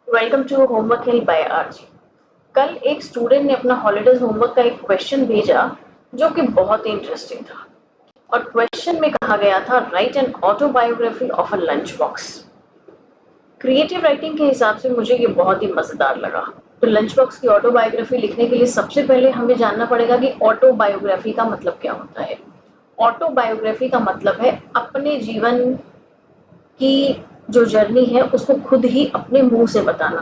Welcome to homework hill by RG. कल एक student ने अपना हॉलीडेज होमवर्क का एक क्वेश्चन भेजा जो कि बहुत ही इंटरेस्टिंग था। और क्वेश्चन में कहा गया था right an autobiography of a lunch box. Creative writing के हिसाब से मुझे ये बहुत ही मजेदार लगा। तो लंच बॉक्स की ऑटोबायोग्राफी लिखने के लिए सबसे पहले हमें जानना पड़ेगा कि ऑटोबायोग्राफी का मतलब क्या होता है। ऑटोबायोग्राफी का मतलब है अपने जीवन की जो जर्नी है उसको खुद ही अपने मुंह से बताना।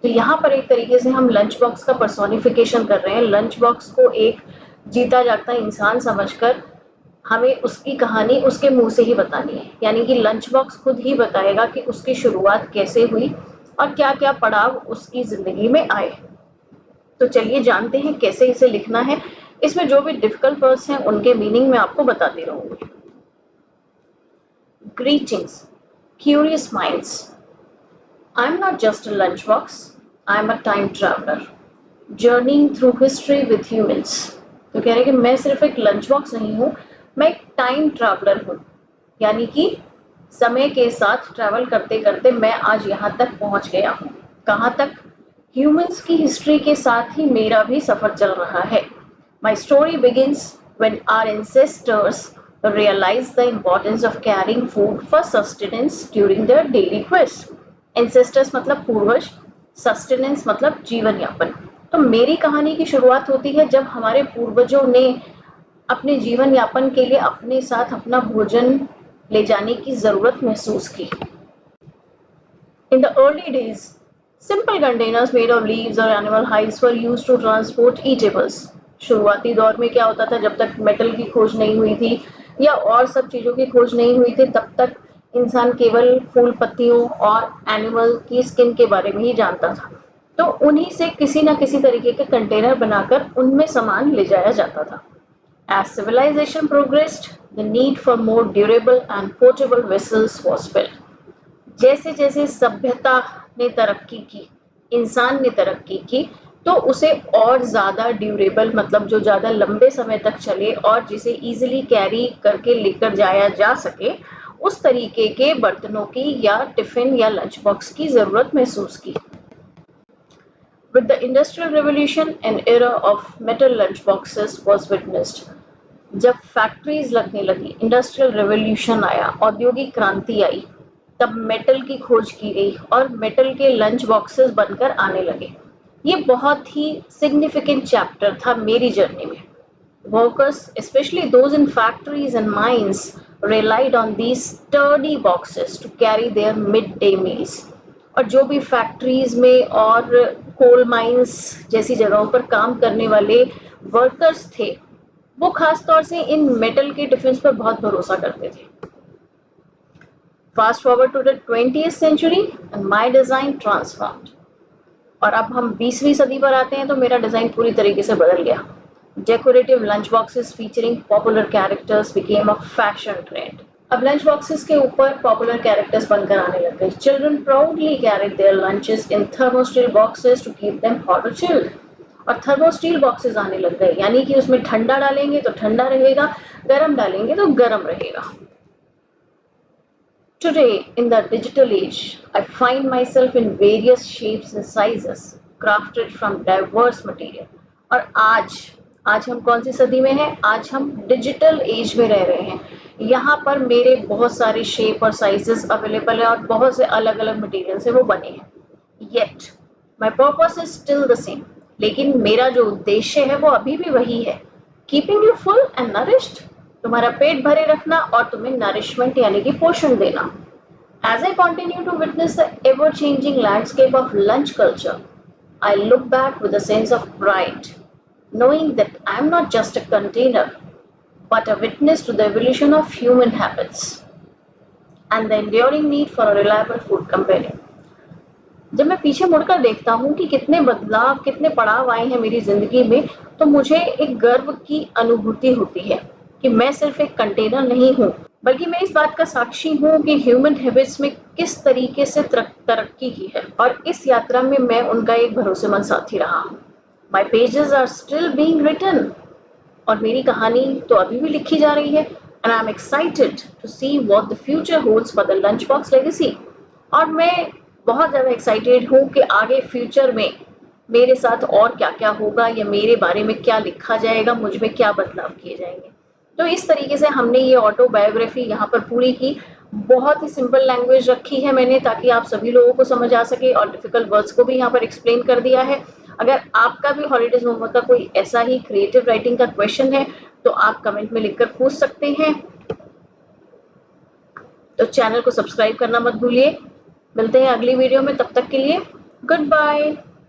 तो यहाँ पर एक तरीके से हम लंच बॉक्स का पर्सोनिफिकेशन कर रहे हैं। लंच बॉक्स को एक जीता जागता इंसान समझकर हमें उसकी कहानी उसके मुंह से ही बतानी है, यानी कि लंच बॉक्स खुद ही बताएगा कि उसकी शुरुआत कैसे हुई और क्या क्या पड़ाव उसकी जिंदगी में आए। तो चलिए जानते हैं कैसे इसे लिखना है। इसमें जो भी डिफिकल्ट वर्ड्स हैं उनके मीनिंग मैं आपको बताती रहूंगी। Greetings, curious minds. I'm not just a lunchbox, I'm a time traveler, journeying through history with humans. तो कह रहे कि मैं सिर्फ एक लंच बॉक्स नहीं हूँ, मैं एक टाइम ट्रैवलर हूँ, यानी कि समय के साथ ट्रैवल करते करते मैं आज यहाँ तक पहुँच गया हूँ। कहाँ तक? ह्यूमंस की हिस्ट्री के साथ ही मेरा भी सफर चल रहा है। My story begins when our ancestors realized the importance of carrying food for sustenance during their daily quest. Ancestors मतलब पूर्वज, sustenance मतलब जीवन यापन। तो मेरी कहानी की शुरुआत होती है जब हमारे पूर्वजों ने अपने जीवन यापन के लिए अपने साथ अपना भोजन ले जाने की जरूरत महसूस की। In the early days, simple containers made of leaves or animal hides were used to transport eatables. शुरुआती दौर में क्या होता था, जब तक मेटल की खोज नहीं हुई थी या और सब चीजों की खोज नहीं हुई थी, तब तक इंसान केवल फूल पत्तियों और एनिमल की स्किन के बारे में ही जानता था। तो उन्हीं से किसी ना किसी तरीके के कंटेनर बनाकर उनमें सामान ले जाया जाता था। As civilization progressed, the need for more durable and portable vessels was felt. जैसे जैसे सभ्यता ने तरक्की की, इंसान ने तरक्की की, तो उसे और ज्यादा ड्यूरेबल मतलब जो ज्यादा लंबे समय तक चले और जिसे इजीली कैरी करके लेकर जाया जा सके, उस तरीके के बर्तनों की या टिफिन या लंच बॉक्स की जरूरत महसूस की। With the Industrial Revolution, an era of metal lunch boxes was witnessed. जब फैक्ट्रीज लगने लगी, इंडस्ट्रियल रेवोल्यूशन आया, औद्योगिक क्रांति आई, तब मेटल की खोज की गई और मेटल के लंच बॉक्सेस बनकर आने लगे। ये बहुत ही सिग्निफिकेंट चैप्टर था मेरी जर्नी में। Workers, especially those in factories and mines, relied on these sturdy boxes to carry their midday meals. और जो भी फैक्ट्रीज में और कोल माइंस जैसी जगहों पर काम करने वाले वर्कर्स थे, वो खास तौर से इन मेटल के टिफिन पर बहुत भरोसा करते थे। Fast forward to the 20th century and my design transformed. और अब हम 20वीं सदी पर आते हैं तो मेरा डिजाइन पूरी तरीके से बदल गया। Decorative lunch boxes featuring popular characters became a fashion trend. अब लंच बॉक्सेस के ऊपर पॉपुलर कैरेक्टर्स बनकर आने लग गए। Children proudly carried their lunches in thermosteel boxes to keep them hot और चिल्ड। और थर्मोस्टील बॉक्सेस आने लग गए, यानी कि उसमें ठंडा डालेंगे तो ठंडा रहेगा, गर्म डालेंगे तो गर्म रहेगा। Today, in the digital age, I find myself in various shapes and sizes, crafted from diverse material. और आज हम कौन सी सदी में हैं? आज हम डिजिटल एज में रह रहे हैं। यहाँ पर मेरे बहुत सारे शेप और साइजेस अवेलेबल है और बहुत से अलग अलग मटेरियल से वो बने हैं। Yet, my purpose is still the same. लेकिन मेरा जो उद्देश्य है वो अभी भी वही है। Keeping you full and nourished. तुम्हारा पेट भरे रखना और तुम्हें नरिशमेंट यानी कि पोषण देना। As I continue to witness the ever-changing landscape of lunch culture, I look back with a sense of pride, knowing that I am not just a container, but a witness to the evolution of human habits and the enduring need for a reliable food companion. जब मैं पीछे मुड़कर देखता हूँ कि कितने बदलाव, कितने पड़ाव आए हैं मेरी जिंदगी में, तो मुझे एक गर्व की अनुभूति होती है कि मैं सिर्फ एक कंटेनर नहीं हूँ, बल्कि मैं इस बात का साक्षी हूँ कि ह्यूमन हैबिट्स में किस तरीके से तरक्की की है और इस यात्रा में मैं उनका एक भरोसेमंद साथी रहा हूँ। My pages are still being written. और मेरी कहानी तो अभी भी लिखी जा रही है। And I am excited to see what the future holds for the lunch box legacy. और मैं बहुत ज़्यादा एक्साइटेड हूँ कि आगे फ्यूचर में मेरे साथ और क्या-क्या होगा या मेरे बारे में क्या लिखा जाएगा, मुझ में क्या बदलाव किए जाएँगे। तो इस तरीके से हमने ये ऑटोबायोग्राफी यहाँ पर पूरी की। बहुत ही सिंपल लैंग्वेज रखी है मैंने ताकि आप सभी लोगों को समझ आ सके और डिफिकल्ट वर्ड्स को भी यहाँ पर एक्सप्लेन कर दिया है। अगर आपका भी हॉलिडेज होमवर्क का कोई ऐसा ही क्रिएटिव राइटिंग का क्वेश्चन है तो आप कमेंट में लिखकर पूछ सकते हैं। तो चैनल को सब्सक्राइब करना मत भूलिए। मिलते हैं अगली वीडियो में, तब तक के लिए गुड बाय।